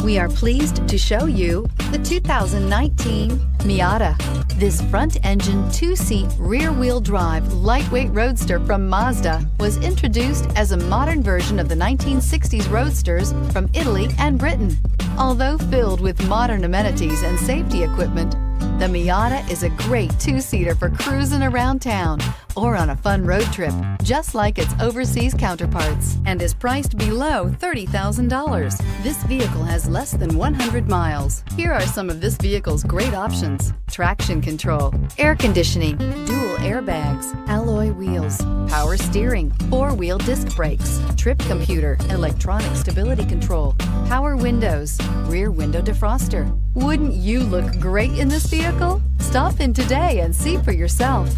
We are pleased to show you the 2019 Miata. This front-engine, two-seat, rear-wheel drive, lightweight roadster from Mazda was introduced as a modern version of the 1960s roadsters from Italy and Britain. Although filled with modern amenities and safety equipment, the Miata is a great two-seater for cruising around town or on a fun road trip, just like its overseas counterparts, and is priced below $30,000. This vehicle has less than 100 miles. Here are some of this vehicle's great options: traction control, air conditioning, dual airbags, alloy wheels, power steering, four-wheel disc brakes, trip computer, electronic stability control, power windows, rear window defroster. Wouldn't you look great in this vehicle? Stop in today and see for yourself.